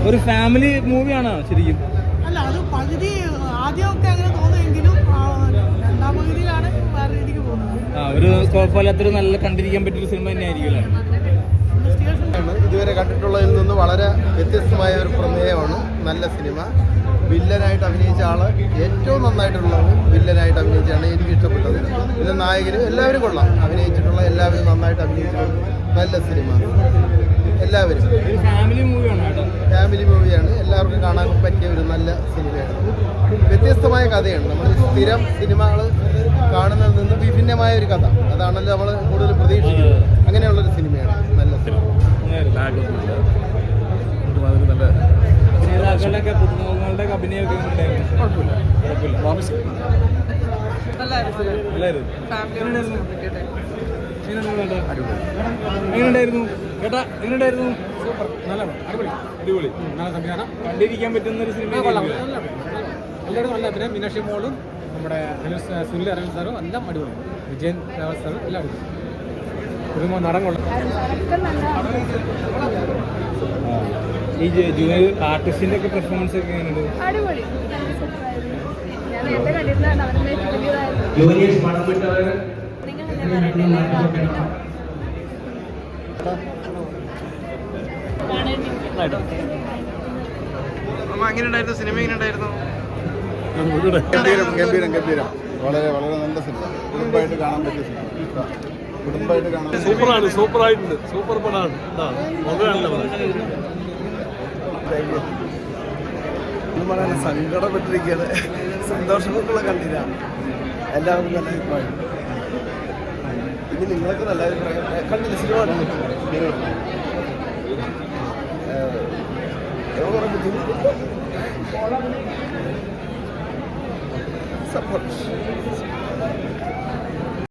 ഒരു ഫാമിലി മൂവിയാണോ ശരിക്കും? അല്ല, അത് പകുതി ആദ്യമൊക്കെ അങ്ങനെ തോന്നുമെങ്കിലും രണ്ടാം പകുതിയിലാണ് വേറെ രീതിക്ക് പോകുന്നത്. ഒരു കുഴപ്പമില്ലാത്തൊരു നല്ല കണ്ടിരിക്കാൻ പറ്റിയൊരു സിനിമ തന്നെ ആയിരിക്കും അല്ലേ? ഇതുവരെ കണ്ടിട്ടുള്ളതിൽ നിന്ന് വളരെ വ്യത്യസ്തമായ ഒരു പ്രമേയമാണ്. നല്ല സിനിമ. വില്ലനായിട്ട് അഭിനയിച്ച ആള് ഏറ്റവും നന്നായിട്ടുള്ളത് വില്ലനായിട്ട് അഭിനയിച്ചാണ് എനിക്ക് ഇഷ്ടപ്പെട്ടത്. പിന്നെ നായകരും എല്ലാവരും കൊള്ളാം, അഭിനയിച്ചിട്ടുള്ള എല്ലാവരും നന്നായിട്ട് അഭിനയിച്ചിട്ടുള്ള നല്ല സിനിമ. എല്ലാവരും ഫാമിലി മൂവിയാണ്. ഫാമിലി മൂവിയാണ്, എല്ലാവർക്കും കാണാൻ പറ്റിയ ഒരു നല്ല സിനിമയാണ്. വ്യത്യസ്തമായ കഥയാണ്. നമ്മൾ സ്ഥിരം സിനിമകൾ കാണുന്നതിൽ നിന്ന് വിഭിന്നമായ ഒരു കഥ, അതാണല്ലോ നമ്മൾ കൂടുതൽ പ്രതീക്ഷിക്കുന്നത്. അങ്ങനെയുള്ളൊരു സിനിമയാണ്. നല്ല സിനിമ. നേതാക്കളുടെയൊക്കെ പുതുമുഖങ്ങളുടെ അഭിനയമൊക്കെ കുഴപ്പമില്ല. എങ്ങനെയുണ്ടായിരുന്നു ചേട്ടാ? എങ്ങനെയുണ്ടായിരുന്നു? സൂപ്പർ, നല്ല അടിപൊളി അടിപൊളി, നല്ല സംവിധാനം, കണ്ടിരിക്കാൻ പറ്റുന്ന ഒരു സിനിമ. എല്ലാവരും നല്ല അഭിനയം. മീനാക്ഷി മോളും നമ്മുടെ സുനിൽ അരവിന്ദ് സാറും എല്ലാം അടിപൊളി. വിജയൻ രാവത് സാറും എല്ലാം അടിപൊളി. പുതുമോ നടൻ കൊള്ളാം. ഈ ജൂനിയർ ആർട്ടിസ്റ്റിന്റെ ഒക്കെ പെർഫോമൻസ് ഒക്കെ എങ്ങനെയുണ്ട്? അടിപൊളി. ഞാൻ നേരത്തെ കണ്ടിരുന്നതാണ്. അവരുടെ എങ്ങനെയുണ്ടായിരുന്നു സിനിമ? എങ്ങനെയുണ്ടായിരുന്നു? ഗംഭീരം. വളരെ വളരെ നല്ല സിനിമ. കുടുംബമായിട്ട് കാണാൻ പറ്റിയ സിനിമ. കുടുംബമായിട്ട് കാണാൻ സൂപ്പറായിട്ടുണ്ട്. സൂപ്പർ പടമാണ്. പറയാൻ സങ്കടപ്പെട്ടിരിക്കുകയാണ്. സന്തോഷമൊക്കെയുള്ള കണ്ടില്ല. എല്ലാവർക്കും നല്ല അഭിപ്രായം. ഇനി നിങ്ങൾക്ക് നല്ല അഭിപ്രായം കണ്ടില്ല. സിനിമ ബുദ്ധിമുട്ട് സപ്പോർട്ട്